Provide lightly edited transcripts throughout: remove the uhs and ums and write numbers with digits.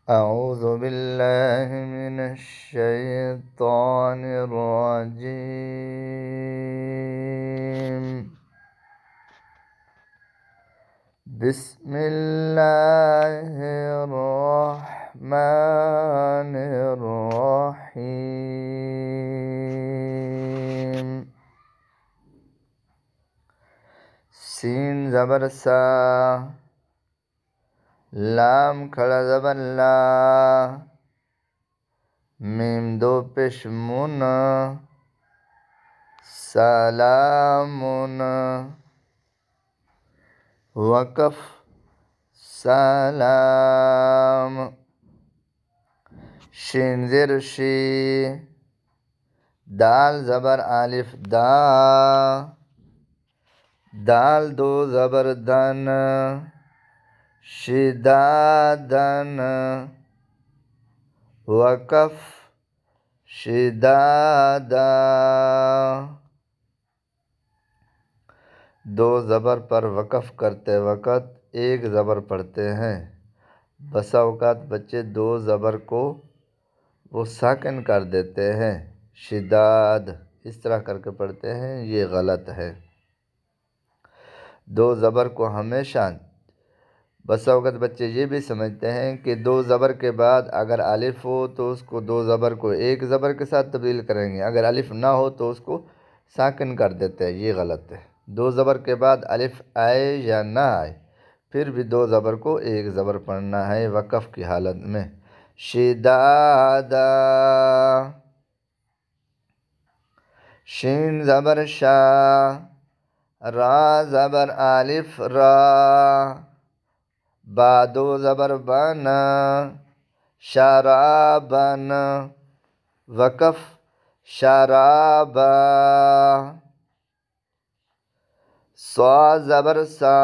أعوذ بالله من الشيطان الرجيم. بسم الله الرحمن الرحيم. سین زبر سا، لام کھڑا زبر لا، میم دو پیش من، سلامن، وقف سلام. شین زیر شی، دال زبر الف دا، دال دو زبر دن، شدادن، وقف شدادا. دو زبر پر وقف کرتے وقت ایک زبر پڑھتے ہیں. بسا اوقات بچے دو زبر کو وہ ساکن کر دیتے ہیں، شداد اس طرح کر کے پڑھتے ہیں، یہ غلط ہے. دو زبر کو ہمیشہ بسا اوقات بچے یہ بھی سمجھتے ہیں کہ دو زبر کے بعد اگر الف ہو تو اس کو دو زبر کو ایک زبر کے ساتھ تبدیل کریں گے، اگر الف نہ ہو تو اس کو ساکن کر دیتے ہیں، یہ غلط ہے. دو زبر کے بعد الف آئے یا نہ آئے پھر بھی دو زبر کو ایک زبر پڑھنا ہے وقف کی حالت میں. شدادا. شین زبر شا، را زبر الف را، با دو زبر بن، شرابن، وقف شرابا. صا زبر سا،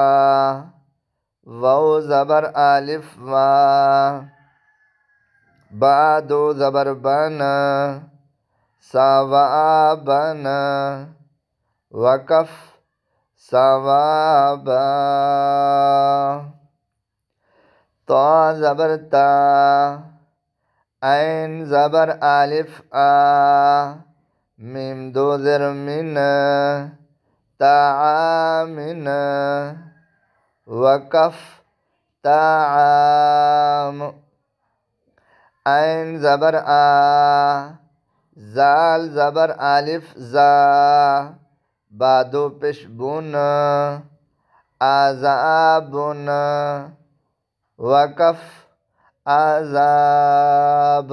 واو زبر الف وا، با دو زبر بن، ثوابن، وقف ثوابا. طا زبر تا، عین زبر الف آ، میم دو زر من، تعامن، وقف تعام. عین زبر آ، زال زبر الف زا، با دو پیش بن، عذابن، وقف عذاب.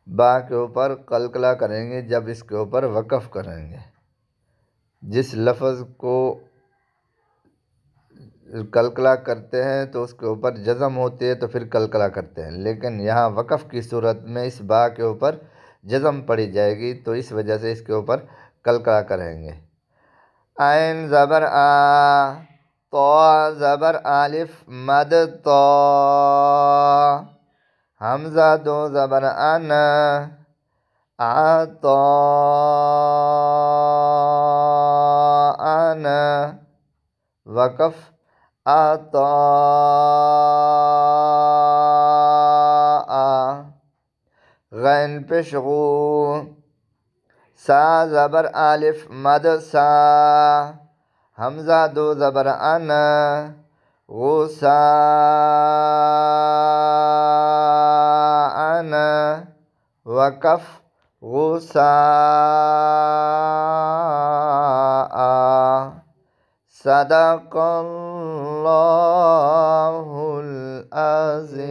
با کے اوپر قلقلہ کریں گے جب اس کے اوپر وقف کریں گے. جس لفظ کو قلقلہ کرتے ہیں تو اس کے اوپر جزم ہوتی ہے تو پھر قلقلہ کرتے ہیں، لیکن یہاں وقف کی صورت میں اس با کے اوپر جزم پڑی جائے گی تو اس وجہ سے اس کے اوپر قلقلہ کریں گے. عین زبر آ، طا زبر الف مد طا، حمزہ دو زبر ان، عطا ان، وقف عطاء. غین پیش غو، سا زبر الف مد سا، حمزہ دو زبر ان، غساء، وقف غساء. صدق اللہ العظیم.